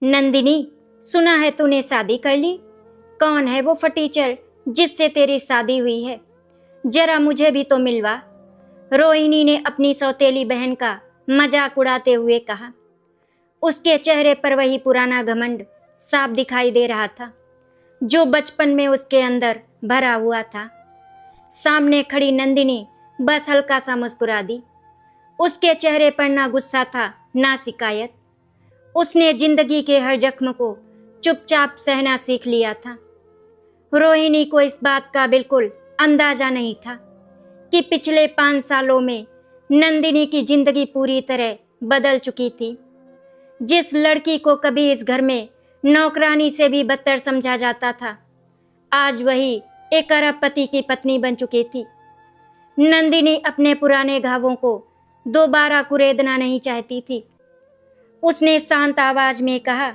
नंदिनी, सुना है तूने शादी कर ली। कौन है वो फटीचर जिससे तेरी शादी हुई है? जरा मुझे भी तो मिलवा। रोहिणी ने अपनी सौतेली बहन का मजाक उड़ाते हुए कहा। उसके चेहरे पर वही पुराना घमंड साफ दिखाई दे रहा था जो बचपन में उसके अंदर भरा हुआ था। सामने खड़ी नंदिनी बस हल्का सा मुस्कुरा दी। उसके चेहरे पर ना गुस्सा था ना शिकायत। उसने जिंदगी के हर जख्म को चुपचाप सहना सीख लिया था। रोहिणी को इस बात का बिल्कुल अंदाजा नहीं था कि पिछले 5 सालों में नंदिनी की जिंदगी पूरी तरह बदल चुकी थी। जिस लड़की को कभी इस घर में नौकरानी से भी बदतर समझा जाता था, आज वही एक अरबपति की पत्नी बन चुकी थी। नंदिनी अपने पुराने घावों को दोबारा कुरेदना नहीं चाहती थी। उसने शांत आवाज में कहा,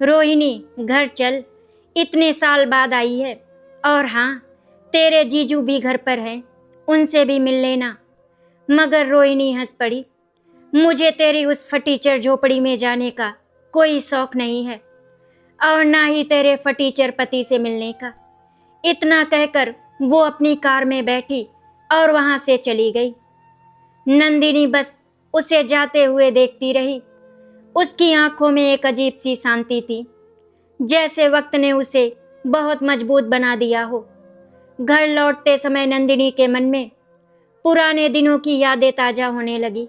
रोहिणी घर चल, इतने साल बाद आई है। और हाँ, तेरे जीजू भी घर पर हैं, उनसे भी मिल लेना। मगर रोहिणी हंस पड़ी। मुझे तेरी उस फटीचर झोपड़ी में जाने का कोई शौक नहीं है और ना ही तेरे फटीचर पति से मिलने का। इतना कहकर वो अपनी कार में बैठी और वहां से चली गई। नंदिनी बस उसे जाते हुए देखती रही। उसकी आंखों में एक अजीब सी शांति थी, जैसे वक्त ने उसे बहुत मजबूत बना दिया हो। घर लौटते समय नंदिनी के मन में पुराने दिनों की यादें ताजा होने लगी।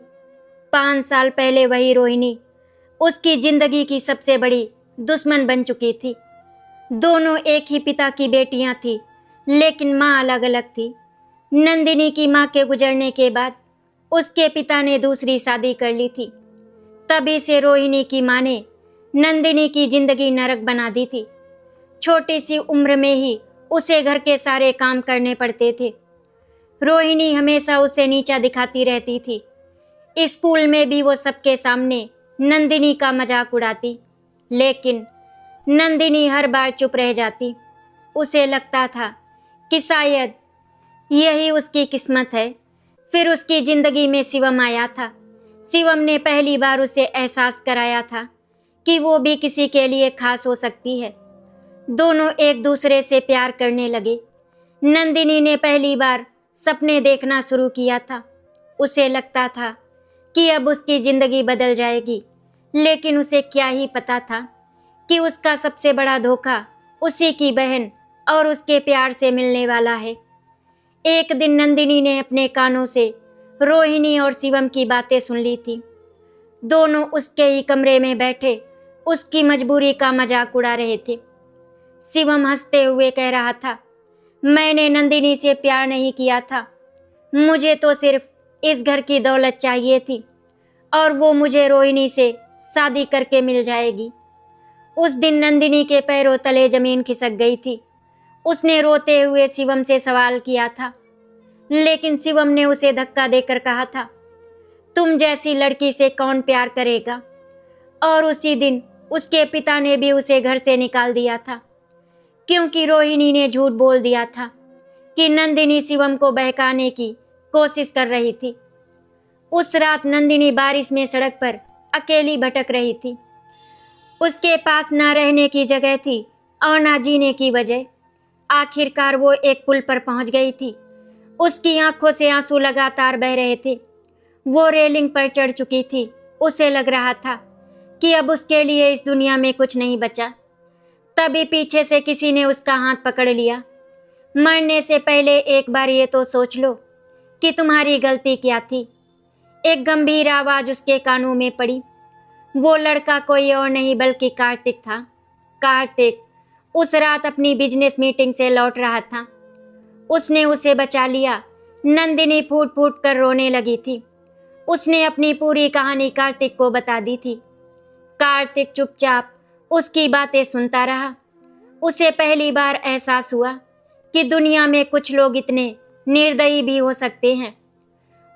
5 साल पहले वही रोहिणी उसकी जिंदगी की सबसे बड़ी दुश्मन बन चुकी थी। दोनों एक ही पिता की बेटियां थी, लेकिन माँ अलग अलग थी। नंदिनी की माँ के गुजरने के बाद उसके पिता ने दूसरी शादी कर ली थी। तभी से रोहिणी की माँ ने नंदिनी की जिंदगी नरक बना दी थी। छोटी सी उम्र में ही उसे घर के सारे काम करने पड़ते थे। रोहिणी हमेशा उसे नीचा दिखाती रहती थी। स्कूल में भी वो सबके सामने नंदिनी का मजाक उड़ाती, लेकिन नंदिनी हर बार चुप रह जाती। उसे लगता था कि शायद यही उसकी किस्मत है। फिर उसकी जिंदगी में शिवम आया था। शिवम ने पहली बार उसे एहसास कराया था कि वो भी किसी के लिए खास हो सकती है। दोनों एक दूसरे से प्यार करने लगे। नंदिनी ने पहली बार सपने देखना शुरू किया था। उसे लगता था कि अब उसकी जिंदगी बदल जाएगी, लेकिन उसे क्या ही पता था कि उसका सबसे बड़ा धोखा उसी की बहन और उसके प्यार से मिलने वाला है। एक दिन नंदिनी ने अपने कानों से रोहिणी और शिवम की बातें सुन ली थी। दोनों उसके ही कमरे में बैठे उसकी मजबूरी का मजाक उड़ा रहे थे। शिवम हंसते हुए कह रहा था, मैंने नंदिनी से प्यार नहीं किया था, मुझे तो सिर्फ इस घर की दौलत चाहिए थी और वो मुझे रोहिणी से शादी करके मिल जाएगी। उस दिन नंदिनी के पैरों तले जमीन खिसक गई थी। उसने रोते हुए शिवम से सवाल किया था, लेकिन शिवम ने उसे धक्का देकर कहा था, तुम जैसी लड़की से कौन प्यार करेगा। और उसी दिन उसके पिता ने भी उसे घर से निकाल दिया था, क्योंकि रोहिणी ने झूठ बोल दिया था कि नंदिनी शिवम को बहकाने की कोशिश कर रही थी। उस रात नंदिनी बारिश में सड़क पर अकेली भटक रही थी। उसके पास ना रहने की जगह थी और ना जीने की वजह। आखिरकार वो एक पुल पर पहुंच गई थी। उसकी आंखों से आंसू लगातार बह रहे थे। वो रेलिंग पर चढ़ चुकी थी। उसे लग रहा था कि अब उसके लिए इस दुनिया में कुछ नहीं बचा। तभी पीछे से किसी ने उसका हाथ पकड़ लिया। मरने से पहले एक बार ये तो सोच लो कि तुम्हारी गलती क्या थी। एक गंभीर आवाज उसके कानों में पड़ी। वो लड़का कोई और नहीं बल्कि कार्तिक था। कार्तिक उस रात अपनी बिजनेस मीटिंग से लौट रहा था। उसने उसे बचा लिया। नंदिनी फूट फूट कर रोने लगी थी। उसने अपनी पूरी कहानी कार्तिक को बता दी थी। कार्तिक चुपचाप उसकी बातें सुनता रहा। उसे पहली बार एहसास हुआ कि दुनिया में कुछ लोग इतने निर्दयी भी हो सकते हैं।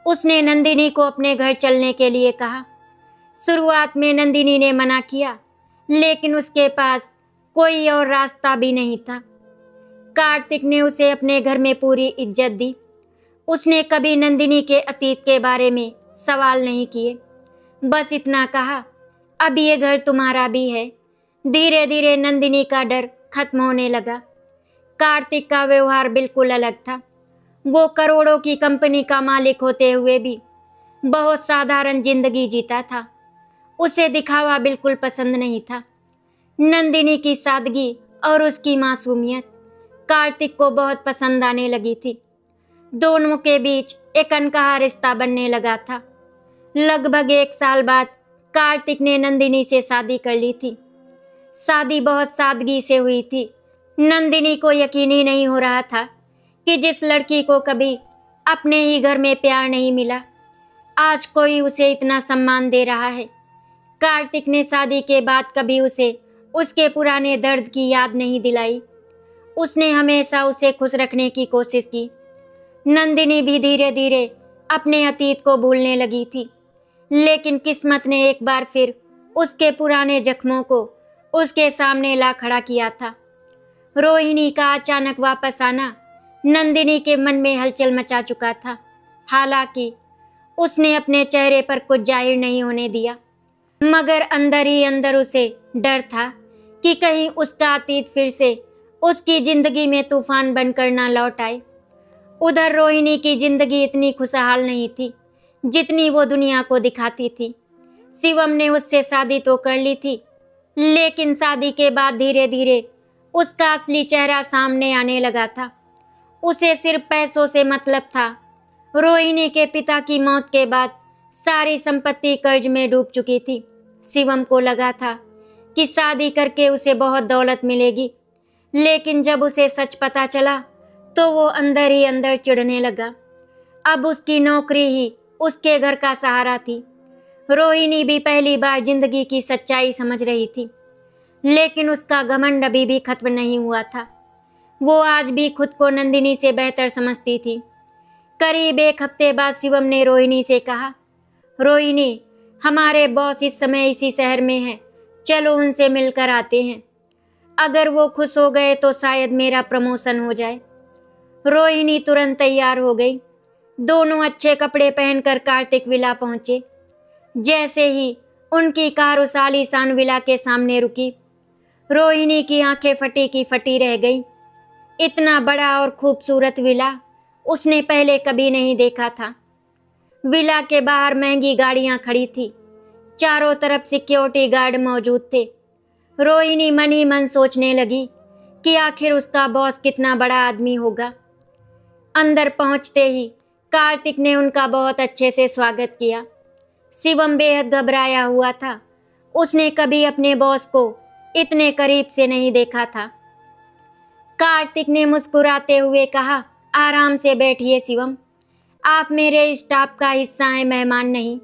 उसने नंदिनी को अपने घर चलने के लिए कहा। शुरुआत में नंदिनी ने मना किया, लेकिन उसके पास कोई और रास्ता भी नहीं था। कार्तिक ने उसे अपने घर में पूरी इज्जत दी। उसने कभी नंदिनी के अतीत के बारे में सवाल नहीं किए। बस इतना कहा, अब ये घर तुम्हारा भी है, धीरे धीरे नंदिनी का डर खत्म होने लगा। कार्तिक का व्यवहार बिल्कुल अलग था। वो करोड़ों की कंपनी का मालिक होते हुए भी बहुत साधारण जिंदगी जीता था। उसे दिखावा बिल्कुल पसंद नहीं था। नंदिनी की सादगी और उसकी मासूमियत कार्तिक को बहुत पसंद आने लगी थी। दोनों के बीच एक अनकहा रिश्ता बनने लगा था। लगभग 1 साल बाद कार्तिक ने नंदिनी से शादी कर ली थी। शादी बहुत सादगी से हुई थी। नंदिनी को यकीन ही नहीं हो रहा था कि जिस लड़की को कभी अपने ही घर में प्यार नहीं मिला, आज कोई उसे इतना सम्मान दे रहा है। कार्तिक ने शादी के बाद कभी उसे उसके पुराने दर्द की याद नहीं दिलाई। उसने हमेशा उसे खुश रखने की कोशिश की। नंदिनी भी धीरे धीरे अपने अतीत को भूलने लगी थी, लेकिन किस्मत ने एक बार फिर उसके पुराने जख्मों को उसके सामने ला खड़ा किया था। रोहिणी का अचानक वापस आना नंदिनी के मन में हलचल मचा चुका था। हालांकि उसने अपने चेहरे पर कुछ जाहिर नहीं होने दिया, मगर अंदर ही अंदर उसे डर था कि कहीं उसका अतीत फिर से उसकी जिंदगी में तूफान बनकर ना लौट आए। उधर रोहिणी की जिंदगी इतनी खुशहाल नहीं थी जितनी वो दुनिया को दिखाती थी। शिवम ने उससे शादी तो कर ली थी, लेकिन शादी के बाद धीरे धीरे उसका असली चेहरा सामने आने लगा था। उसे सिर्फ पैसों से मतलब था। रोहिणी के पिता की मौत के बाद सारी संपत्ति कर्ज में डूब चुकी थी। शिवम को लगा था कि शादी करके उसे बहुत दौलत मिलेगी, लेकिन जब उसे सच पता चला तो वो अंदर ही अंदर चिढ़ने लगा। अब उसकी नौकरी ही उसके घर का सहारा थी। रोहिणी भी पहली बार जिंदगी की सच्चाई समझ रही थी, लेकिन उसका घमंड अभी भी खत्म नहीं हुआ था। वो आज भी खुद को नंदिनी से बेहतर समझती थी। करीब 1 हफ्ते बाद शिवम ने रोहिणी से कहा, रोहिणी, हमारे बॉस इस समय इसी शहर में हैं, चलो उनसे मिलकर आते हैं। अगर वो खुश हो गए तो शायद मेरा प्रमोशन हो जाए। रोहिणी तुरंत तैयार हो गई। दोनों अच्छे कपड़े पहनकर कार्तिक विला पहुंचे। जैसे ही उनकी कार उस आलीशान विला के सामने रुकी, रोहिणी की आंखें फटी की फटी रह गई। इतना बड़ा और खूबसूरत विला उसने पहले कभी नहीं देखा था। विला के बाहर महंगी गाड़ियां खड़ी थी। चारों तरफ सिक्योरिटी गार्ड मौजूद थे। रोहिणी मन ही मन सोचने लगी कि आखिर उसका बॉस कितना बड़ा आदमी होगा। अंदर पहुंचते ही कार्तिक ने उनका बहुत अच्छे से स्वागत किया। शिवम बेहद घबराया हुआ था। उसने कभी अपने बॉस को इतने करीब से नहीं देखा था। कार्तिक ने मुस्कुराते हुए कहा, आराम से बैठिए शिवम, आप मेरे स्टाफ का हिस्सा हैं, मेहमान नहीं।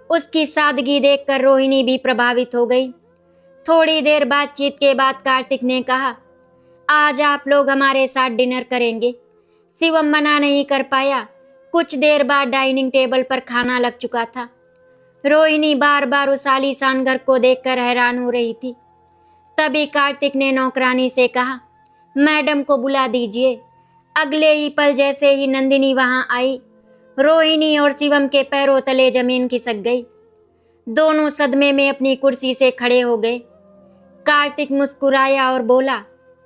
उसकी सादगी देखकर रोहिणी भी प्रभावित हो गई। थोड़ी देर बातचीत के बाद कार्तिक ने कहा, आज आप लोग हमारे साथ डिनर करेंगे। शिवम मना नहीं कर पाया। कुछ देर बाद डाइनिंग टेबल पर खाना लग चुका था। रोहिणी बार बार उस आलीशान घर को देखकर हैरान हो रही थी। तभी कार्तिक ने नौकरानी से कहा, मैडम को बुला दीजिए। अगले ही पल जैसे ही नंदिनी वहां आई, रोहिणी और शिवम के पैरों तले जमीन खिसक गई। दोनों सदमे में अपनी कुर्सी से खड़े हो गए। कार्तिक मुस्कुराया और बोला,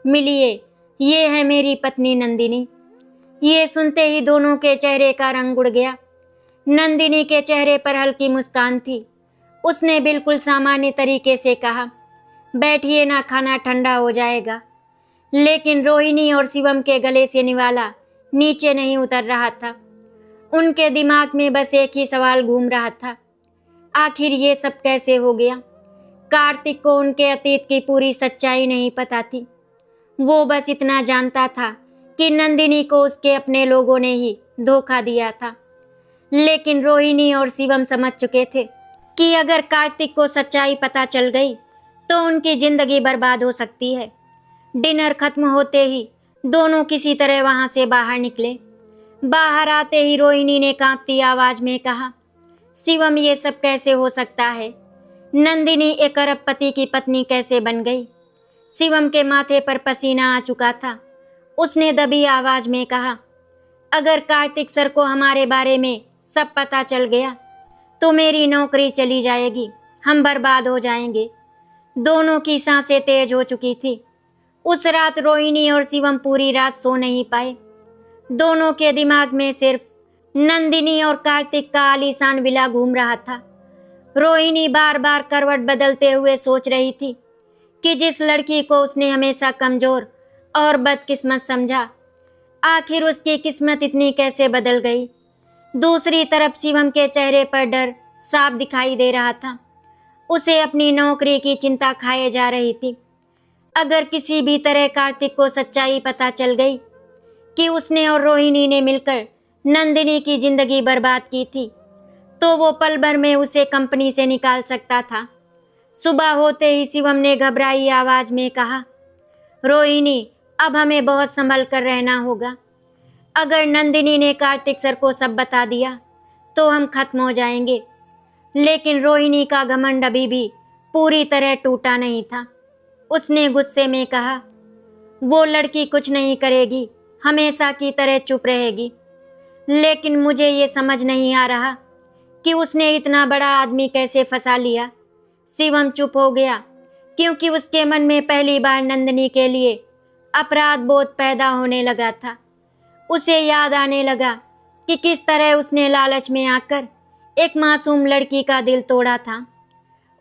मिलिए, ये है मेरी पत्नी नंदिनी। ये सुनते ही दोनों के चेहरे का रंग उड़ गया। नंदिनी के चेहरे पर हल्की मुस्कान थी। उसने बिल्कुल सामान्य तरीके से कहा, बैठिए ना, खाना ठंडा हो जाएगा। लेकिन रोहिणी और शिवम के गले से निवाला नीचे नहीं उतर रहा था। उनके दिमाग में बस एक ही सवाल घूम रहा था, आखिर ये सब कैसे हो गया। कार्तिक को उनके अतीत की पूरी सच्चाई नहीं पता थी। वो बस इतना जानता था कि नंदिनी को उसके अपने लोगों ने ही धोखा दिया था। लेकिन रोहिणी और शिवम समझ चुके थे कि अगर कार्तिक को सच्चाई पता चल गई तो उनकी जिंदगी बर्बाद हो सकती है। डिनर खत्म होते ही दोनों किसी तरह वहां से बाहर निकले। बाहर आते ही रोहिणी ने कांपती आवाज में कहा, शिवम, ये सब कैसे हो सकता है? नंदिनी एक अरबपति की पत्नी कैसे बन गई? शिवम के माथे पर पसीना आ चुका था। उसने दबी आवाज में कहा, अगर कार्तिक सर को हमारे बारे में सब पता चल गया तो मेरी नौकरी चली जाएगी, हम बर्बाद हो जाएंगे। दोनों की सांसें तेज हो चुकी थी। उस रात रोहिणी और शिवम पूरी रात सो नहीं पाए। दोनों के दिमाग में सिर्फ नंदिनी और कार्तिक का आलीशान विला घूम रहा था। रोहिणी बार बार करवट बदलते हुए सोच रही थी कि जिस लड़की को उसने हमेशा कमजोर और बदकिस्मत समझा, आखिर उसकी किस्मत इतनी कैसे बदल गई। दूसरी तरफ शिवम के चेहरे पर डर साफ दिखाई दे रहा था। उसे अपनी नौकरी की चिंता खाए जा रही थी। अगर किसी भी तरह कार्तिक को सच्चाई पता चल गई कि उसने और रोहिणी ने मिलकर नंदिनी की जिंदगी बर्बाद की थी, तो वो पल भर में उसे कंपनी से निकाल सकता था। सुबह होते ही शिवम ने घबराई आवाज में कहा, रोहिणी, अब हमें बहुत संभल कर रहना होगा। अगर नंदिनी ने कार्तिक सर को सब बता दिया तो हम खत्म हो जाएंगे। लेकिन रोहिणी का घमंड अभी भी पूरी तरह टूटा नहीं था। उसने गुस्से में कहा, वो लड़की कुछ नहीं करेगी, हमेशा की तरह चुप रहेगी। लेकिन मुझे ये समझ नहीं आ रहा कि उसने इतना बड़ा आदमी कैसे फंसा लिया। शिवम चुप हो गया क्योंकि उसके मन में पहली बार नंदिनी के लिए अपराध बोध पैदा होने लगा था। उसे याद आने लगा कि किस तरह उसने लालच में आकर एक मासूम लड़की का दिल तोड़ा था।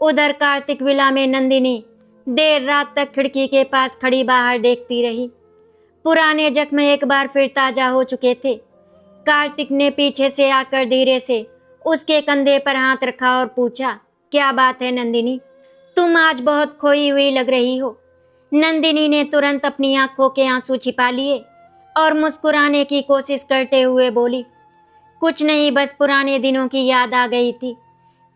उधर कार्तिक विला में नंदिनी देर रात तक खिड़की के पास खड़ी बाहर देखती रही। पुराने जख्म एक बार फिर ताजा हो चुके थे। कार्तिक ने पीछे से आकर धीरे से उसके कंधे पर हाथ रखा और पूछा, क्या बात है नंदिनी, तुम आज बहुत खोई हुई लग रही हो। नंदिनी ने तुरंत अपनी आंखों के आंसू छिपा लिए और मुस्कुराने की कोशिश करते हुए बोली, कुछ नहीं, बस पुराने दिनों की याद आ गई थी।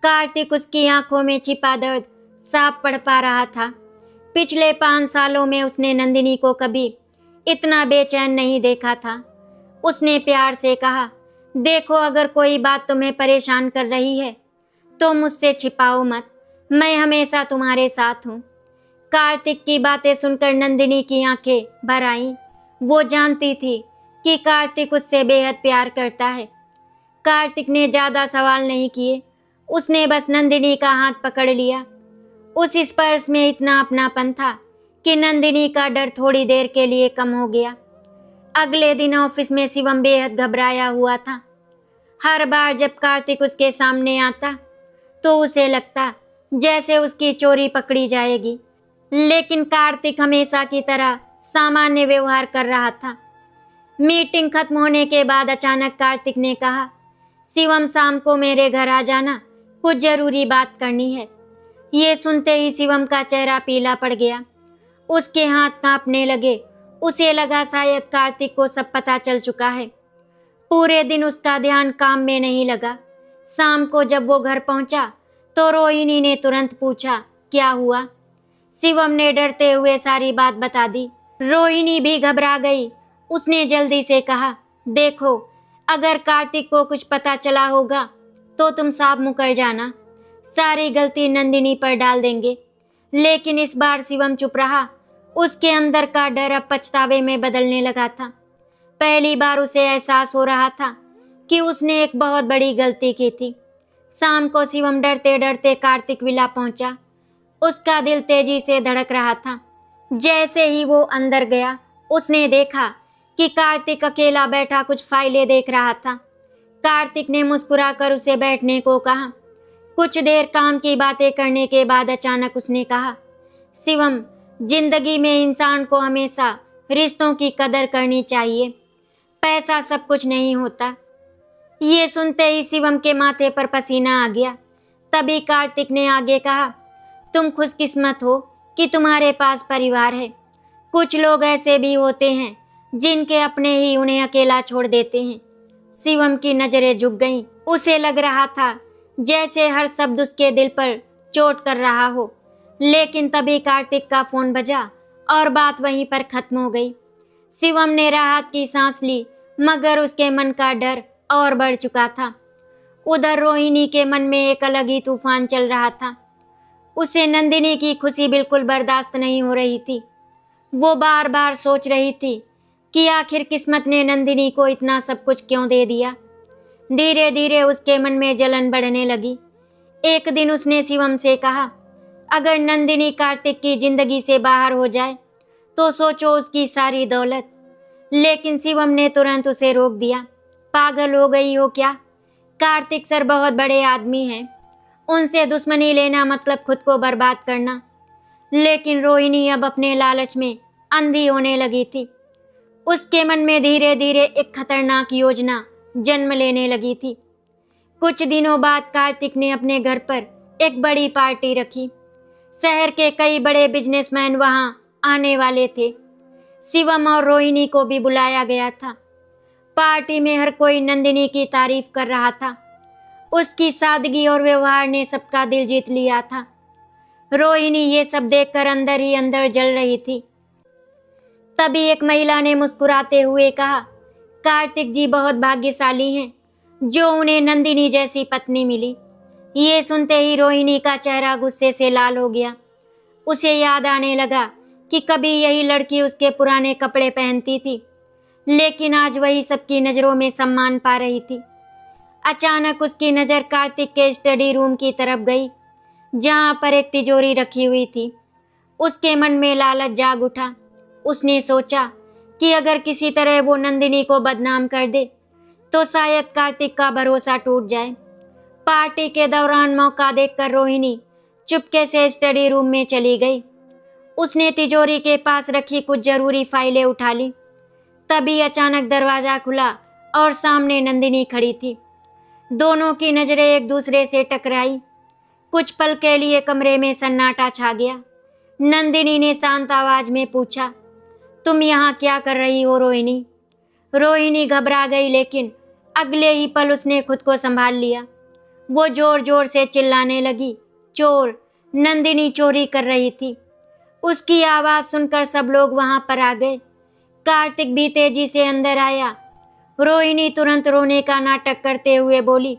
कार्तिक उसकी आंखों में छिपा दर्द साफ पढ़ पा रहा था। पिछले 5 सालों में उसने नंदिनी को कभी इतना बेचैन नहीं देखा था। उसने प्यार से कहा, देखो, अगर कोई बात तुम्हें परेशान कर रही है तो मुझसे छिपाओ मत, मैं हमेशा तुम्हारे साथ हूँ। कार्तिक की बातें सुनकर नंदिनी की आंखें भर आईं। वो जानती थी कि कार्तिक उससे बेहद प्यार करता है। कार्तिक ने ज्यादा सवाल नहीं किए, उसने बस नंदिनी का हाथ पकड़ लिया। उस स्पर्श में इतना अपनापन था कि नंदिनी का डर थोड़ी देर के लिए कम हो गया। अगले दिन ऑफिस में शिवम बेहद घबराया हुआ था। हर बार जब कार्तिक उसके सामने आता तो उसे लगता जैसे उसकी चोरी पकड़ी जाएगी। लेकिन कार्तिक हमेशा की तरह सामान्य व्यवहार कर रहा था। मीटिंग खत्म होने के बाद अचानक कार्तिक ने कहा, शिवम, शाम को मेरे घर आ जाना, कुछ जरूरी बात करनी है। ये सुनते ही शिवम का चेहरा पीला पड़ गया। उसके हाथ कांपने लगे। उसे लगा शायद कार्तिक को सब पता चल चुका है। पूरे दिन उसका ध्यान काम में नहीं लगा। शाम को जब वो घर पहुंचा तो रोहिणी ने तुरंत पूछा, क्या हुआ। शिवम ने डरते हुए सारी बात बता दी। रोहिणी भी घबरा गई। उसने जल्दी से कहा, देखो, अगर कार्तिक को कुछ पता चला होगा तो तुम साफ मुकर जाना, सारी गलती नंदिनी पर डाल देंगे। लेकिन इस बार शिवम चुप रहा। उसके अंदर का डर अब पछतावे में बदलने लगा था। पहली बार उसे एहसास हो रहा था कि उसने एक बहुत बड़ी गलती की थी। शाम को शिवम डरते डरते कार्तिक विला पहुंचा। उसका दिल तेजी से धड़क रहा था। जैसे ही वो अंदर गया, उसने देखा कि कार्तिक अकेला बैठा कुछ फाइलें देख रहा था। कार्तिक ने मुस्कुराकर उसे बैठने को कहा। कुछ देर काम की बातें करने के बाद अचानक उसने कहा, शिवम, जिंदगी में इंसान को हमेशा रिश्तों की कदर करनी चाहिए। पैसा सब कुछ नहीं होता। ये सुनते ही शिवम के माथे पर पसीना आ गया। तभी कार्तिक ने आगे कहा, तुम खुशकिस्मत हो कि तुम्हारे पास परिवार है। कुछ लोग ऐसे भी होते हैं जिनके अपने ही उन्हें अकेला छोड़ देते हैं। शिवम की नजरें झुक गईं। उसे लग रहा था जैसे हर शब्द उसके दिल पर चोट कर रहा हो। लेकिन तभी कार्तिक का फोन बजा और बात वहीं पर खत्म हो गई। शिवम ने राहत की सांस ली, मगर उसके मन का डर और बढ़ चुका था। उधर रोहिणी के मन में एक अलग ही तूफान चल रहा था। उसे नंदिनी की खुशी बिल्कुल बर्दाश्त नहीं हो रही थी। वो बार बार सोच रही थी कि आखिर किस्मत ने नंदिनी को इतना सब कुछ क्यों दे दिया। धीरे धीरे उसके मन में जलन बढ़ने लगी। एक दिन उसने शिवम से कहा, अगर नंदिनी कार्तिक की जिंदगी से बाहर हो जाए तो सोचो उसकी सारी दौलत। लेकिन शिवम ने तुरंत उसे रोक दिया। पागल हो गई हो क्या? कार्तिक सर बहुत बड़े आदमी हैं, उनसे दुश्मनी लेना मतलब खुद को बर्बाद करना। लेकिन रोहिणी अब अपने लालच में अंधी होने लगी थी। उसके मन में धीरे धीरे एक खतरनाक योजना जन्म लेने लगी थी। कुछ दिनों बाद कार्तिक ने अपने घर पर एक बड़ी पार्टी रखी। शहर के कई बड़े बिजनेसमैन वहां आने वाले थे। शिवम और रोहिणी को भी बुलाया गया था। पार्टी में हर कोई नंदिनी की तारीफ कर रहा था। उसकी सादगी और व्यवहार ने सबका दिल जीत लिया था। रोहिणी ये सब देखकर अंदर ही अंदर जल रही थी। तभी एक महिला ने मुस्कुराते हुए कहा, कार्तिक जी बहुत भाग्यशाली हैं जो उन्हें नंदिनी जैसी पत्नी मिली। ये सुनते ही रोहिणी का चेहरा गुस्से से लाल हो गया। उसे याद आने लगा कि कभी यही लड़की उसके पुराने कपड़े पहनती थी, लेकिन आज वही सबकी नज़रों में सम्मान पा रही थी। अचानक उसकी नज़र कार्तिक के स्टडी रूम की तरफ गई, जहां पर एक तिजोरी रखी हुई थी। उसके मन में लालच जाग उठा। उसने सोचा कि अगर किसी तरह वो नंदिनी को बदनाम कर दे तो शायद कार्तिक का भरोसा टूट जाए। पार्टी के दौरान मौका देखकर रोहिणी चुपके से स्टडी रूम में चली गई। उसने तिजोरी के पास रखी कुछ जरूरी फाइलें उठा ली। तभी अचानक दरवाजा खुला और सामने नंदिनी खड़ी थी। दोनों की नजरें एक दूसरे से टकराई। कुछ पल के लिए कमरे में सन्नाटा छा गया। नंदिनी ने शांत आवाज में पूछा, तुम यहाँ क्या कर रही हो रोहिणी? रोहिणी घबरा गई, लेकिन अगले ही पल उसने खुद को संभाल लिया। वो जोर जोर से चिल्लाने लगी, चोर! नंदिनी चोरी कर रही थी। उसकी आवाज सुनकर सब लोग वहां पर आ गए। कार्तिक भी तेजी से अंदर आया। रोहिणी तुरंत रोने का नाटक करते हुए बोली,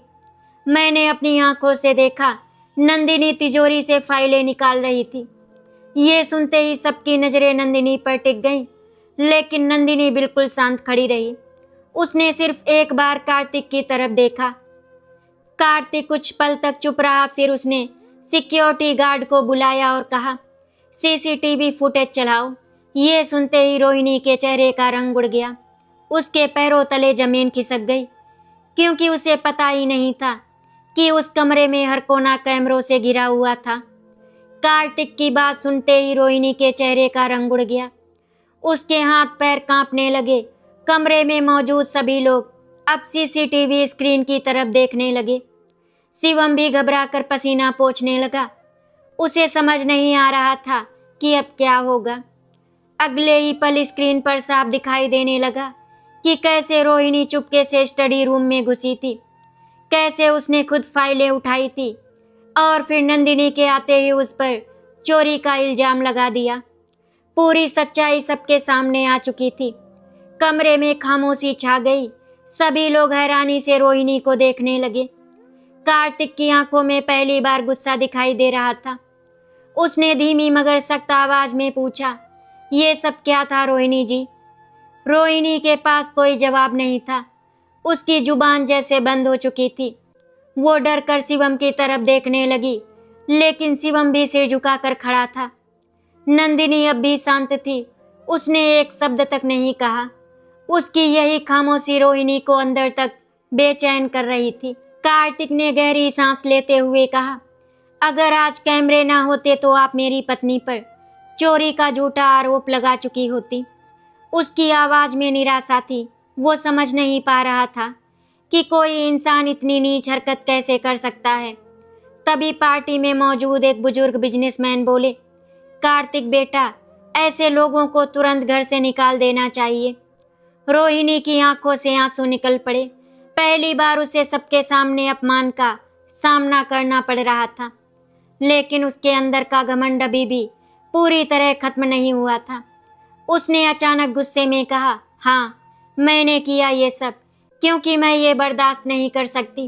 मैंने अपनी आंखों से देखा, नंदिनी तिजोरी से फाइलें निकाल रही थी। ये सुनते ही सबकी नजरें नंदिनी पर टिक गईं, लेकिन नंदिनी बिल्कुल शांत खड़ी रही। उसने सिर्फ एक बार कार्तिक की तरफ देखा। कार्तिक कुछ पल तक चुप रहा, फिर उसने सिक्योरिटी गार्ड को बुलाया और कहा, सीसीटीवी फुटेज चलाओ। ये सुनते ही रोहिणी के चेहरे का रंग उड़ गया। उसके पैरों तले जमीन खिसक गई, क्योंकि उसे पता ही नहीं था कि उस कमरे में हर कोना कैमरों से घिरा हुआ था। कार्तिक की बात सुनते ही रोहिणी के चेहरे का रंग उड़ गया। उसके हाथ पैर कांपने लगे। कमरे में मौजूद सभी लोग अब सीसीटीवी स्क्रीन की तरफ देखने लगे। शिवम भी घबराकर पसीना पोंछने लगा। उसे समझ नहीं आ रहा था कि अब क्या होगा। अगले ही पल स्क्रीन पर साफ दिखाई देने लगा कि कैसे रोहिणी चुपके से स्टडी रूम में घुसी थी, कैसे उसने खुद फाइलें उठाई थी और फिर नंदिनी के आते ही उस पर चोरी का इल्जाम लगा दिया। पूरी सच्चाई सबके सामने आ चुकी थी। कमरे में खामोशी छा गई। सभी लोग हैरानी से रोहिणी को देखने लगे। कार्तिक की आंखों में पहली बार गुस्सा दिखाई दे रहा था। उसने धीमी मगर सख्त आवाज में पूछा, ये सब क्या था रोहिणी जी? रोहिणी के पास कोई जवाब नहीं था। उसकी जुबान जैसे बंद हो चुकी थी। वो डर कर शिवम की तरफ देखने लगी, लेकिन शिवम भी सिर झुकाकर खड़ा था। नंदिनी अब भी शांत थी। उसने एक शब्द तक नहीं कहा। उसकी यही खामोशी रोहिणी को अंदर तक बेचैन कर रही थी। कार्तिक ने गहरी सांस लेते हुए कहा, अगर आज कैमरे ना होते तो आप मेरी पत्नी पर चोरी का झूठा आरोप लगा चुकी होती। उसकी आवाज में निराशा थी। वो समझ नहीं पा रहा था कि कोई इंसान इतनी नीच हरकत कैसे कर सकता है। तभी पार्टी में मौजूद एक बुजुर्ग बिजनेसमैन बोले, कार्तिक बेटा, ऐसे लोगों को तुरंत घर से निकाल देना चाहिए। रोहिणी की आंखों से आंसू निकल पड़े। पहली बार उसे सबके सामने अपमान का सामना करना पड़ रहा था, लेकिन उसके अंदर का घमंड अभी भी पूरी तरह खत्म नहीं हुआ था। उसने अचानक गुस्से में कहा, हाँ, मैंने किया ये सब क्योंकि मैं ये बर्दाश्त नहीं कर सकती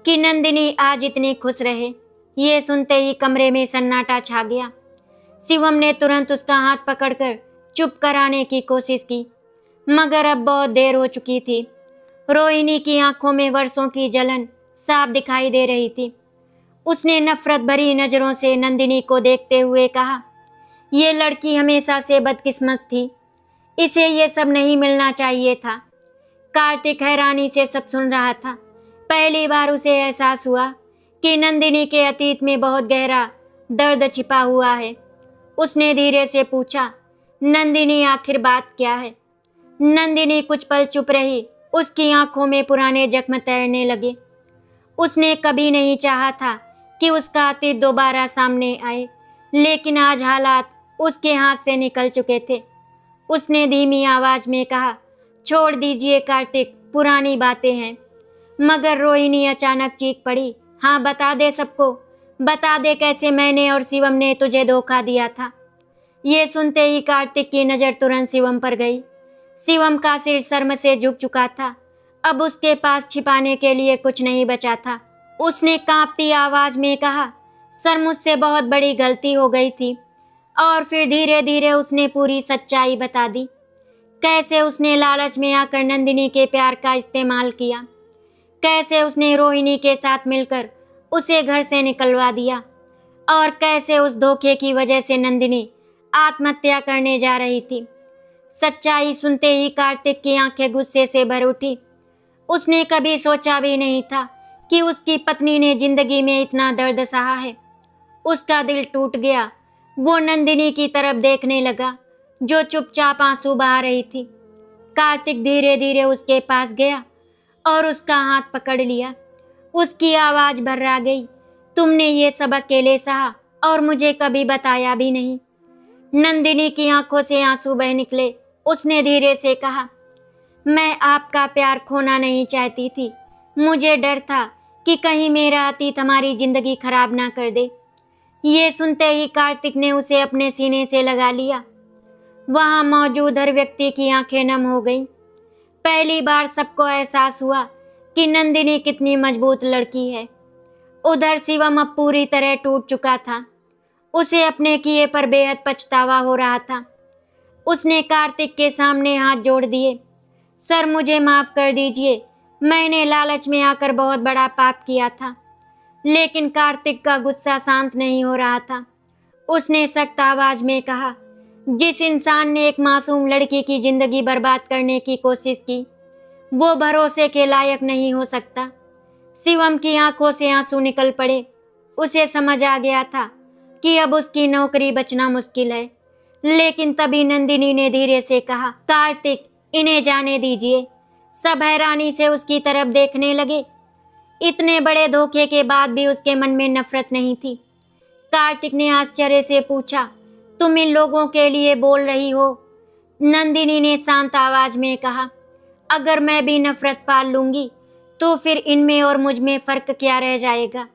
कि नंदिनी आज इतनी खुश रहे। ये सुनते ही कमरे में सन्नाटा छा गया। शिवम ने तुरंत उसका हाथ पकड़कर चुप कराने की कोशिश की, मगर अब बहुत देर हो चुकी थी। रोहिणी की आंखों में वर्षों की जलन साफ दिखाई दे रही थी। उसने नफरत भरी नजरों से नंदिनी को देखते हुए कहा, ये लड़की हमेशा से बदकिस्मत थी, इसे ये सब नहीं मिलना चाहिए था। कार्तिक हैरानी से सब सुन रहा था। पहली बार उसे एहसास हुआ कि नंदिनी के अतीत में बहुत गहरा दर्द छिपा हुआ है। उसने धीरे से पूछा, नंदिनी आखिर बात क्या है? नंदिनी कुछ पल चुप रही। उसकी आंखों में पुराने जख्म तैरने लगे। उसने कभी नहीं चाहा था कि उसका अतीत दोबारा सामने आए, लेकिन आज हालात उसके हाथ से निकल चुके थे। उसने धीमी आवाज में कहा, छोड़ दीजिए कार्तिक, पुरानी बातें हैं। मगर रोहिणी अचानक चीख पड़ी, हाँ बता दे सबको, बता दे कैसे मैंने और शिवम ने तुझे धोखा दिया था। ये सुनते ही कार्तिक की नज़र तुरंत शिवम पर गई। शिवम का सिर शर्म से झुक चुका था। अब उसके पास छिपाने के लिए कुछ नहीं बचा था। उसने कांपती आवाज में कहा, सर मुझसे बहुत बड़ी गलती हो गई थी। और फिर धीरे धीरे उसने पूरी सच्चाई बता दी। कैसे उसने लालच में आकर नंदिनी के प्यार का इस्तेमाल किया, कैसे उसने रोहिणी के साथ मिलकर उसे घर से निकलवा दिया, और कैसे उस धोखे की वजह से नंदिनी आत्महत्या करने जा रही थी। सच्चाई सुनते ही कार्तिक की आंखें गुस्से से भर उठी। उसने कभी सोचा भी नहीं था कि उसकी पत्नी ने जिंदगी में इतना दर्द सहा है। उसका दिल टूट गया। वो नंदिनी की तरफ देखने लगा, जो चुपचाप आंसू बहा रही थी। कार्तिक धीरे धीरे उसके पास गया और उसका हाथ पकड़ लिया। उसकी आवाज भर्रा गई, तुमने ये सब अकेले सहा और मुझे कभी बताया भी नहीं। नंदिनी की आंखों से आंसू बह निकले। उसने धीरे से कहा, मैं आपका प्यार खोना नहीं चाहती थी। मुझे डर था कि कहीं मेरा अतीत हमारी जिंदगी खराब ना कर दे। ये सुनते ही कार्तिक ने उसे अपने सीने से लगा लिया। वहां मौजूद हर व्यक्ति की आंखें नम हो गईं। पहली बार सबको एहसास हुआ कि नंदिनी कितनी मजबूत लड़की है। उधर शिवम अब पूरी तरह टूट चुका था। उसे अपने किए पर बेहद पछतावा हो रहा था। उसने कार्तिक के सामने हाथ जोड़ दिए। सर मुझे माफ कर दीजिए, मैंने लालच में आकर बहुत बड़ा पाप किया था। लेकिन कार्तिक का गुस्सा शांत नहीं हो रहा था। उसने सख्त आवाज में कहा, जिस इंसान ने एक मासूम लड़की की जिंदगी बर्बाद करने की कोशिश की, वो भरोसे के लायक नहीं हो सकता। शिवम की आंखों से आंसू निकल पड़े। उसे समझ आ गया था कि अब उसकी नौकरी बचना मुश्किल है। लेकिन तभी नंदिनी ने धीरे से कहा, कार्तिक इन्हें जाने दीजिए। सब हैरानी से उसकी तरफ देखने लगे। इतने बड़े धोखे के बाद भी उसके मन में नफरत नहीं थी। कार्तिक ने आश्चर्य से पूछा, तुम इन लोगों के लिए बोल रही हो? नंदिनी ने शांत आवाज में कहा, अगर मैं भी नफरत पाल लूंगी तो फिर इनमें और मुझ में फर्क क्या रह जाएगा।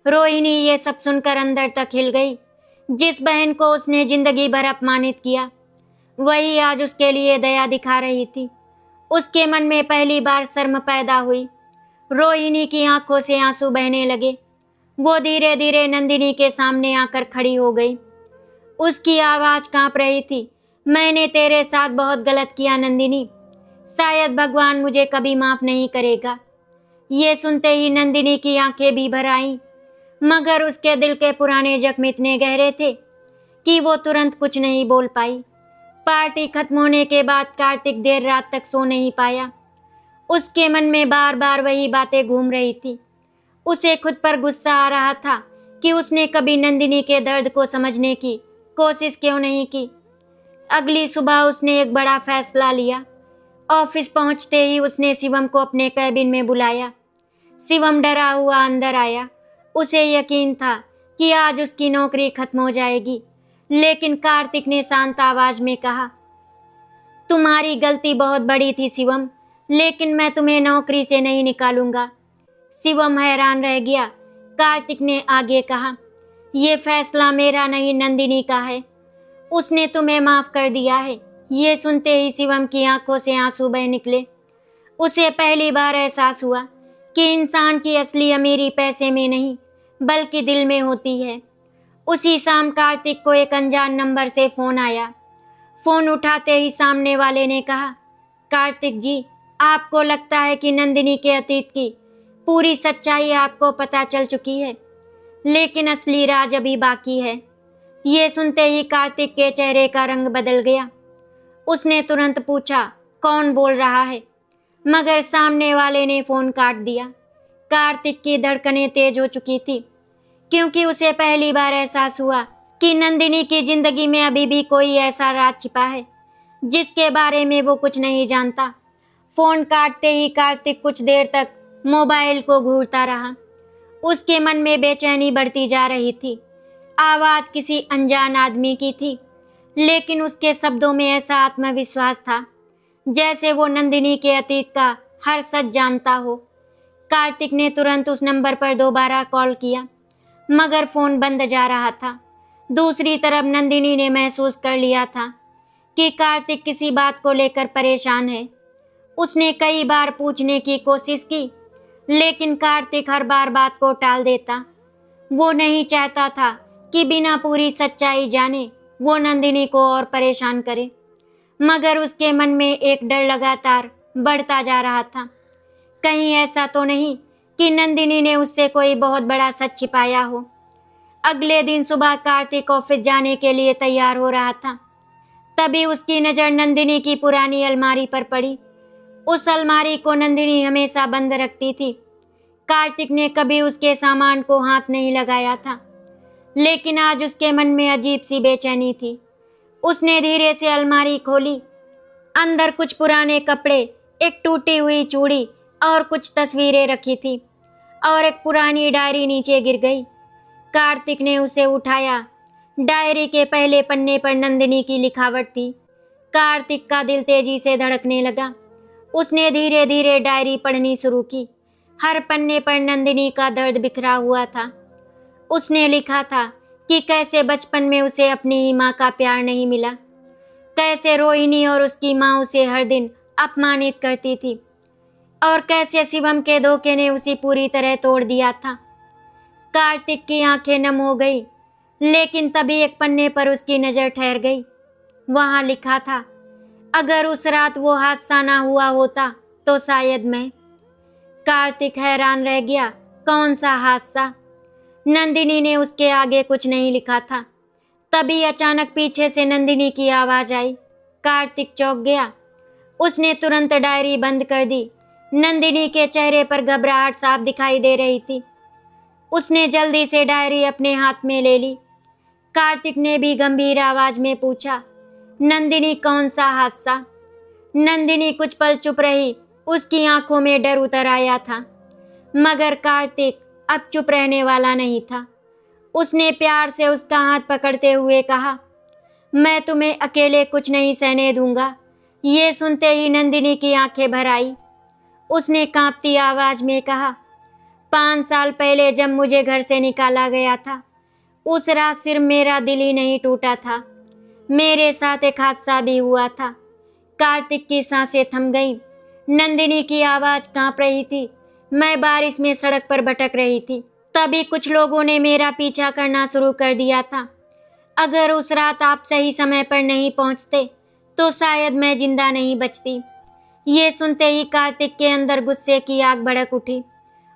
रोहिणी ये सब सुनकर अंदर तक हिल गई। जिस बहन को उसने जिंदगी भर अपमानित किया, वही आज उसके लिए दया दिखा रही थी। उसके मन में पहली बार शर्म पैदा हुई। रोहिणी की आंखों से आंसू बहने लगे। वो धीरे धीरे नंदिनी के सामने आकर खड़ी हो गई। उसकी आवाज कांप रही थी, मैंने तेरे साथ बहुत गलत किया नंदिनी। शायद भगवान मुझे कभी माफ नहीं करेगा। ये सुनते ही नंदिनी की आंखें भी भर आईं, मगर उसके दिल के पुराने जख्म इतने गहरे थे कि वो तुरंत कुछ नहीं बोल पाई। पार्टी खत्म होने के बाद कार्तिक देर रात तक सो नहीं पाया। उसके मन में बार बार वही बातें घूम रही थी। उसे खुद पर गुस्सा आ रहा था कि उसने कभी नंदिनी के दर्द को समझने की कोशिश क्यों नहीं की। अगली सुबह उसने एक बड़ा फैसला लिया। ऑफिस पहुंचते ही उसने शिवम को अपने कैबिन में बुलाया। शिवम डरा हुआ अंदर आया। उसे यकीन था कि आज उसकी नौकरी खत्म हो जाएगी, लेकिन कार्तिक ने शांत आवाज में कहा, तुम्हारी गलती बहुत बड़ी थी शिवम, लेकिन मैं तुम्हें नौकरी से नहीं निकालूंगा। शिवम हैरान रह गया। कार्तिक ने आगे कहा, यह फैसला मेरा नहीं नंदिनी का है। उसने तुम्हें माफ कर दिया है। ये सुनते ही शिवम की आंखों से आंसू बह निकले। उसे पहली बार एहसास हुआ कि इंसान की असली अमीरी पैसे में नहीं बल्कि दिल में होती है। उसी शाम कार्तिक को एक अनजान नंबर से फोन आया। फोन उठाते ही सामने वाले ने कहा, कार्तिक जी, आपको लगता है कि नंदिनी के अतीत की पूरी सच्चाई आपको पता चल चुकी है। लेकिन असली राज अभी बाकी है। ये सुनते ही कार्तिक के चेहरे का रंग बदल गया। उसने तुरंत पूछा, कौन बोल रहा है? मगर सामने वाले ने फोन काट दिया। कार्तिक की धड़कनें तेज हो चुकी थी, क्योंकि उसे पहली बार एहसास हुआ कि नंदिनी की जिंदगी में अभी भी कोई ऐसा राज छिपा है जिसके बारे में वो कुछ नहीं जानता। फोन काटते ही कार्तिक कुछ देर तक मोबाइल को घूरता रहा। उसके मन में बेचैनी बढ़ती जा रही थी। आवाज किसी अनजान आदमी की थी, लेकिन उसके शब्दों में ऐसा आत्मविश्वास था जैसे वो नंदिनी के अतीत का हर सच जानता हो। कार्तिक ने तुरंत उस नंबर पर दोबारा कॉल किया, मगर फोन बंद जा रहा था। दूसरी तरफ नंदिनी ने महसूस कर लिया था कि कार्तिक किसी बात को लेकर परेशान है। उसने कई बार पूछने की कोशिश की, लेकिन कार्तिक हर बार बात को टाल देता। वो नहीं चाहता था कि बिना पूरी सच्चाई जाने वो नंदिनी को और परेशान करे, मगर उसके मन में एक डर लगातार बढ़ता जा रहा था। कहीं ऐसा तो नहीं कि नंदिनी ने उससे कोई बहुत बड़ा सच छिपाया हो। अगले दिन सुबह कार्तिक ऑफिस जाने के लिए तैयार हो रहा था, तभी उसकी नज़र नंदिनी की पुरानी अलमारी पर पड़ी। उस अलमारी को नंदिनी हमेशा बंद रखती थी। कार्तिक ने कभी उसके सामान को हाथ नहीं लगाया था, लेकिन आज उसके मन में अजीब सी बेचैनी थी। उसने धीरे से अलमारी खोली। अंदर कुछ पुराने कपड़े, एक टूटी हुई चूड़ी और कुछ तस्वीरें रखी थी, और एक पुरानी डायरी नीचे गिर गई। कार्तिक ने उसे उठाया। डायरी के पहले पन्ने पर नंदिनी की लिखावट थी। कार्तिक का दिल तेजी से धड़कने लगा। उसने धीरे धीरे डायरी पढ़नी शुरू की। हर पन्ने पर नंदिनी का दर्द बिखरा हुआ था। उसने लिखा था कि कैसे बचपन में उसे अपनी ही माँ का प्यार नहीं मिला, कैसे रोहिणी और उसकी माँ उसे हर दिन अपमानित करती थी, और कैसे शिवम के धोखे ने उसे पूरी तरह तोड़ दिया था। कार्तिक की आंखें नम हो गई, लेकिन तभी एक पन्ने पर उसकी नज़र ठहर गई। वहां लिखा था, अगर उस रात वो हादसा ना हुआ होता तो शायद मैं। कार्तिक हैरान रह गया, कौन सा हादसा? नंदिनी ने उसके आगे कुछ नहीं लिखा था। तभी अचानक पीछे से नंदिनी की आवाज आई। कार्तिक चौंक गया। उसने तुरंत डायरी बंद कर दी। नंदिनी के चेहरे पर घबराहट साफ दिखाई दे रही थी। उसने जल्दी से डायरी अपने हाथ में ले ली। कार्तिक ने भी गंभीर आवाज में पूछा, नंदिनी कौन सा हादसा? नंदिनी कुछ पल चुप रही। उसकी आंखों में डर उतर आया था, मगर कार्तिक अब चुप रहने वाला नहीं था। उसने प्यार से उसका हाथ पकड़ते हुए कहा, मैं तुम्हें अकेले कुछ नहीं सहने दूंगा। ये सुनते ही नंदिनी की आंखें भर आई। उसने कांपती आवाज में कहा, 5 साल पहले जब मुझे घर से निकाला गया था, उस रात सिर्फ मेरा दिल ही नहीं टूटा था, मेरे साथ एक हादसा भी हुआ था। कार्तिक की सांसें थम गईं। नंदिनी की आवाज कांप रही थी। मैं बारिश में सड़क पर भटक रही थी। तभी कुछ लोगों ने मेरा पीछा करना शुरू कर दिया था। अगर उस रात आप सही समय पर नहीं पहुंचते तो शायद मैं जिंदा नहीं बचती। ये सुनते ही कार्तिक के अंदर गुस्से की आग भड़क उठी।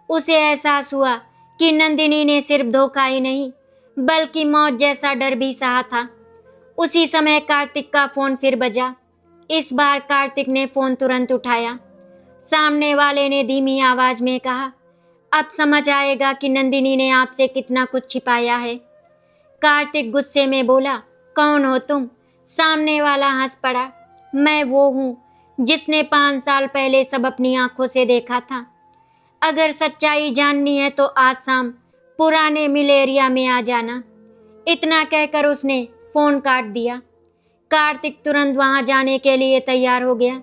उसे एहसास हुआ कि नंदिनी ने सिर्फ धोखा ही नहीं, बल्कि मौत जैसा डर भी सहा था। उसी समय कार्तिक का फोन फिर बजा। इस बार कार्तिक ने फोन तुरंत उठाया। सामने वाले ने धीमी आवाज में कहा, अब समझ आएगा कि नंदिनी ने आपसे कितना कुछ छिपाया है। कार्तिक गुस्से में बोला, कौन हो तुम? सामने वाला हंस पड़ा, मैं वो हूँ जिसने 5 साल पहले सब अपनी आंखों से देखा था। अगर सच्चाई जाननी है तो आज शाम पुराने मिल एरिया में आ जाना। इतना कहकर उसने फोन काट दिया। कार्तिक तुरंत वहां जाने के लिए तैयार हो गया।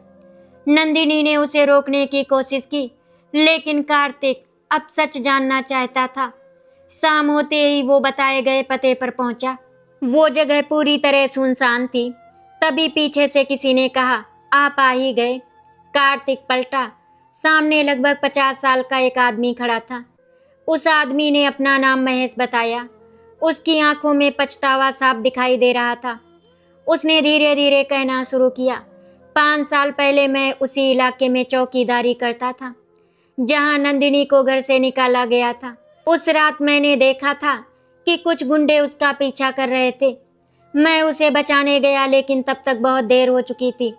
नंदिनी ने उसे रोकने की कोशिश की, लेकिन कार्तिक अब सच जानना चाहता था। शाम होते ही वो बताए गए पते पर पहुंचा। वो जगह पूरी तरह सुनसान थी। तभी पीछे से किसी ने कहा, आप आ ही गए। कार्तिक पलटा। सामने लगभग 50 साल का एक आदमी खड़ा था। उस आदमी ने अपना नाम महेश बताया। उसकी आंखों में पछतावा साफ दिखाई दे रहा था। उसने धीरे धीरे कहना शुरू किया, 5 साल पहले मैं उसी इलाके में चौकीदारी करता था जहां नंदिनी को घर से निकाला गया था। उस रात मैंने देखा था कि कुछ गुंडे उसका पीछा कर रहे थे। मैं उसे बचाने गया लेकिन तब तक बहुत देर हो चुकी थी।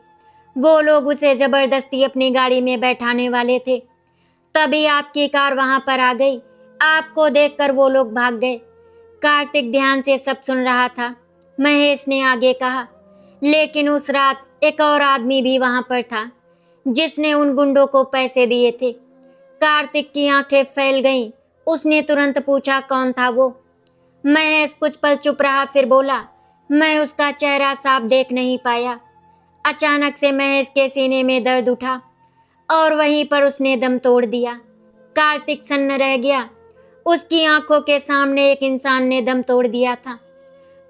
वो लोग उसे जबरदस्ती अपनी गाड़ी में बैठाने वाले थे। तभी आपकी कार वहां पर आ गई। आपको देखकर वो लोग भाग गए। कार्तिक ध्यान से सब सुन रहा था। महेश ने आगे कहा, लेकिन उस रात एक और आदमी भी वहां पर था जिसने उन गुंडों को पैसे दिए थे। कार्तिक की आंखें फैल गईं। उसने तुरंत पूछा कौन था वो। महेश कुछ पल चुप रहा, फिर बोला, मैं उसका चेहरा साफ देख नहीं पाया। अचानक से महेश के सीने में दर्द उठा और वहीं पर उसने दम तोड़ दिया। कार्तिक सन्न रह गया। उसकी आंखों के सामने एक इंसान ने दम तोड़ दिया था।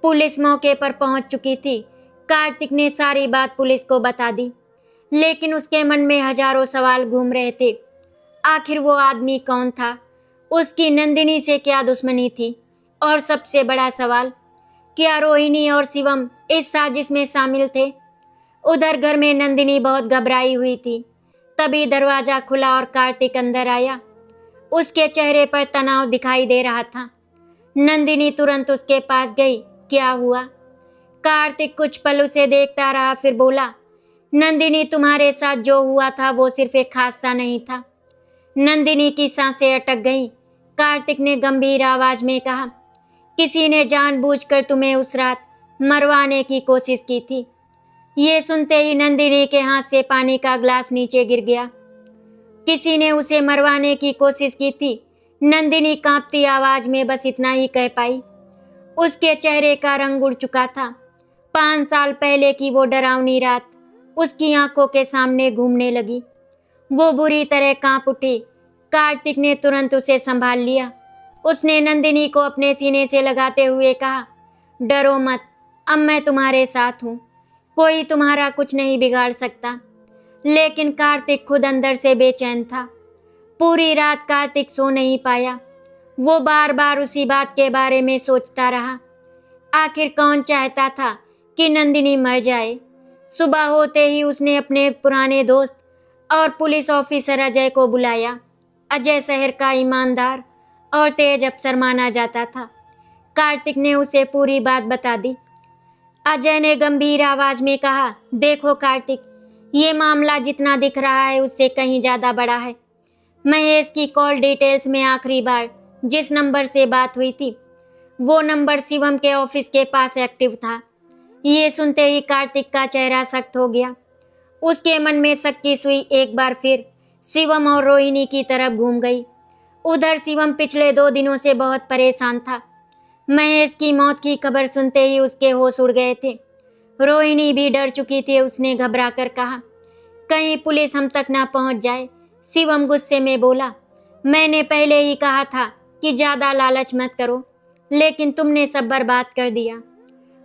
पुलिस मौके पर पहुंच चुकी थी। कार्तिक ने सारी बात पुलिस को बता दी, लेकिन उसके मन में हजारों सवाल घूम रहे थे। आखिर वो आदमी कौन था? उसकी नंदिनी से क्या दुश्मनी थी? और सबसे बड़ा सवाल, क्या रोहिणी और शिवम इस साजिश में शामिल थे? उधर घर में नंदिनी बहुत घबराई हुई थी। तभी दरवाजा खुला और कार्तिक अंदर आया। उसके चेहरे पर तनाव दिखाई दे रहा था। नंदिनी तुरंत उसके पास गई। क्या हुआ? कार्तिक कुछ पल उसे देखता रहा, फिर बोला, नंदिनी, तुम्हारे साथ जो हुआ था वो सिर्फ एक हादसा नहीं था। नंदिनी की सांसें अटक गईं। कार्तिक ने गंभीर आवाज में कहा, किसी ने जानबूझकर तुम्हें उस रात मरवाने की कोशिश की थी। ये सुनते ही नंदिनी के हाथ से पानी का ग्लास नीचे गिर गया। किसी ने उसे मरवाने की कोशिश की थी। नंदिनी कांपती आवाज में बस इतना ही कह पाई। उसके चेहरे का रंग उड़ चुका था। 5 साल पहले की वो डरावनी रात उसकी आंखों के सामने घूमने लगी। वो बुरी तरह कांप उठी। कार्तिक ने तुरंत उसे संभाल लिया। उसने नंदिनी को अपने सीने से लगाते हुए कहा, डरो मत, अब मैं तुम्हारे साथ हूँ। कोई तुम्हारा कुछ नहीं बिगाड़ सकता। लेकिन कार्तिक खुद अंदर से बेचैन था। पूरी रात कार्तिक सो नहीं पाया। वो बार बार उसी बात के बारे में सोचता रहा। आखिर कौन चाहता था कि नंदिनी मर जाए? सुबह होते ही उसने अपने पुराने दोस्त और पुलिस ऑफिसर अजय को बुलाया। अजय शहर का ईमानदार और तेज अफसर माना जाता था। कार्तिक ने उसे पूरी बात बता दी। अजय ने गंभीर आवाज में कहा, देखो कार्तिक, ये मामला जितना दिख रहा है उससे कहीं ज्यादा बड़ा है। महेश की कॉल डिटेल्स में आखिरी बार जिस नंबर से बात हुई थी वो नंबर शिवम के ऑफिस के पास एक्टिव था। ये सुनते ही कार्तिक का चेहरा सख्त हो गया। उसके मन में शक की सुई एक बार फिर शिवम और रोहिणी की तरफ घूम गई। उधर शिवम पिछले 2 दिनों से बहुत परेशान था। महेश की मौत की खबर सुनते ही उसके होश उड़ गए थे। रोहिणी भी डर चुकी थी। उसने घबरा कर कहा, कहीं पुलिस हम तक ना पहुंच जाए। शिवम गुस्से में बोला, मैंने पहले ही कहा था कि ज्यादा लालच मत करो, लेकिन तुमने सब बर्बाद कर दिया।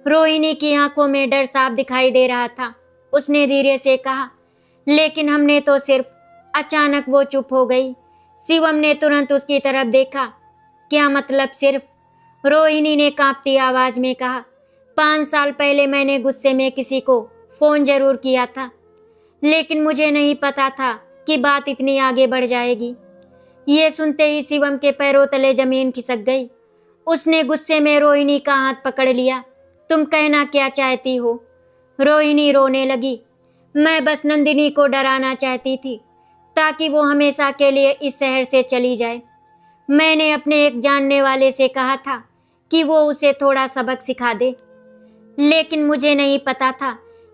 रोहिणी की आंखों में डर साफ दिखाई दे रहा था। उसने धीरे से कहा, लेकिन हमने तो सिर्फ। अचानक वो चुप हो गई। शिवम ने तुरंत उसकी तरफ देखा। क्या मतलब सिर्फ? रोहिणी ने कांपती आवाज में कहा, 5 साल पहले मैंने गुस्से में किसी को फोन जरूर किया था, लेकिन मुझे नहीं पता था कि बात इतनी आगे बढ़ जाएगी। ये सुनते ही शिवम के पैरों तले जमीन खिसक गई। उसने गुस्से में रोहिणी का हाथ पकड़ लिया। तुम कहना क्या चाहती हो? रोहिणी रोने लगी। मैं बस नंदिनी को डराना चाहती थी ताकि वो हमेशा के लिए इस शहर से चली जाए। मैंने अपने एक जानने वाले से कहा था कि वो उसे थोड़ा सबक सिखा दे, लेकिन मुझे नहीं पता था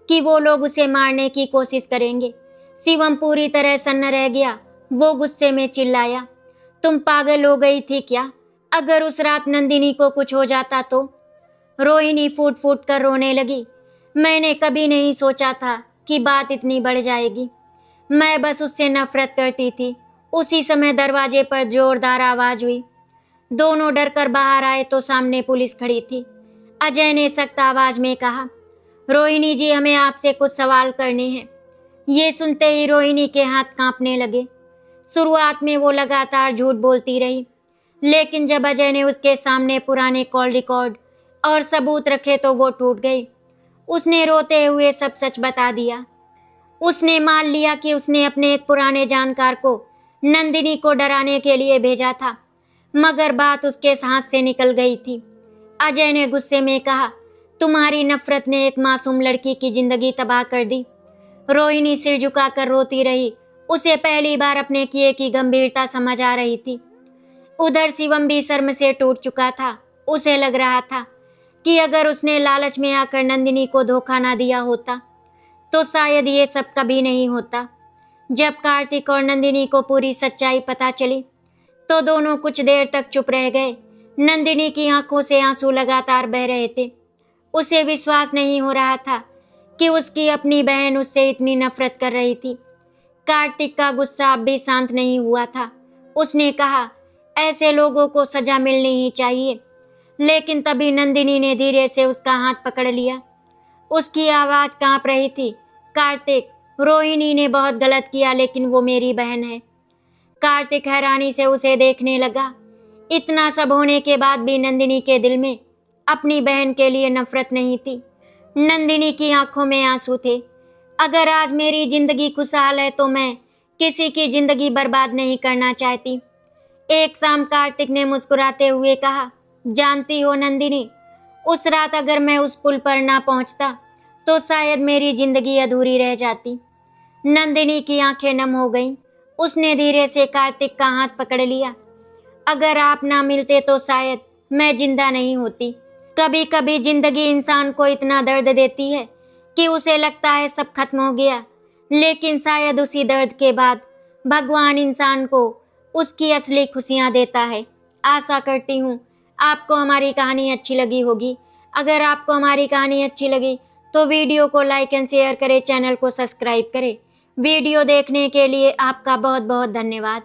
कि वो लोग उसे मारने की कोशिश करेंगे। शिवम पूरी तरह सन्न रह गया। वो गुस्से में चिल्लाया, तुम पागल हो गई थी क्या? अगर उस रात नंदिनी को कुछ हो जाता तो? रोहिणी फूट फूट कर रोने लगी। मैंने कभी नहीं सोचा था कि बात इतनी बढ़ जाएगी। मैं बस उससे नफरत करती थी। उसी समय दरवाजे पर जोरदार आवाज हुई। दोनों डरकर बाहर आए तो सामने पुलिस खड़ी थी। अजय ने सख्त आवाज में कहा, रोहिणी जी, हमें आपसे कुछ सवाल करने हैं। ये सुनते ही रोहिणी के हाथ कांपने लगे। शुरुआत में वो लगातार झूठ बोलती रही, लेकिन जब अजय ने उसके सामने पुराने कॉल रिकॉर्ड और सबूत रखे तो वो टूट गई। उसने रोते हुए सब सच बता दिया। उसने मान लिया कि उसने अपने एक पुराने जानकार को नंदिनी को डराने के लिए भेजा था। मगर बात उसके हाथ से निकल गई थी। अजय ने गुस्से में कहा, तुम्हारी नफरत ने एक मासूम लड़की की जिंदगी तबाह कर दी। रोहिणी सिर झुकाकर रोती रही। उसे पहली बार अपने किए की गंभीरता समझ आ रही थी। उधर शिवम भी शर्म से टूट चुका था। उसे लग रहा था कि अगर उसने लालच में आकर नंदिनी को धोखा ना दिया होता तो शायद ये सब कभी नहीं होता। जब कार्तिक और नंदिनी को पूरी सच्चाई पता चली तो दोनों कुछ देर तक चुप रह गए। नंदिनी की आंखों से आंसू लगातार बह रहे थे। उसे विश्वास नहीं हो रहा था कि उसकी अपनी बहन उससे इतनी नफरत कर रही थी। कार्तिक का गुस्सा अब भी शांत नहीं हुआ था। उसने कहा, ऐसे लोगों को सजा मिलनी ही चाहिए। लेकिन तभी नंदिनी ने धीरे से उसका हाथ पकड़ लिया। उसकी आवाज कांप रही थी। कार्तिक, रोहिणी ने बहुत गलत किया, लेकिन वो मेरी बहन है। कार्तिक हैरानी से उसे देखने लगा। इतना सब होने के बाद भी नंदिनी के दिल में अपनी बहन के लिए नफरत नहीं थी। नंदिनी की आंखों में आंसू थे। अगर आज मेरी जिंदगी खुशहाल है तो मैं किसी की जिंदगी बर्बाद नहीं करना चाहती। एक शाम कार्तिक ने मुस्कुराते हुए कहा, जानती हो नंदिनी, उस रात अगर मैं उस पुल पर ना पहुंचता तो शायद मेरी जिंदगी अधूरी रह जाती। नंदिनी की आंखें नम हो गईं। उसने धीरे से कार्तिक का हाथ पकड़ लिया। अगर आप ना मिलते तो शायद मैं जिंदा नहीं होती। कभी कभी जिंदगी इंसान को इतना दर्द देती है कि उसे लगता है सब खत्म हो गया, लेकिन शायद उसी दर्द के बाद भगवान इंसान को उसकी असली खुशियां देता है। आशा करती हूँ आपको हमारी कहानी अच्छी लगी होगी। अगर आपको हमारी कहानी अच्छी लगी तो वीडियो को लाइक एंड शेयर करें, चैनल को सब्सक्राइब करें। वीडियो देखने के लिए आपका बहुत बहुत धन्यवाद।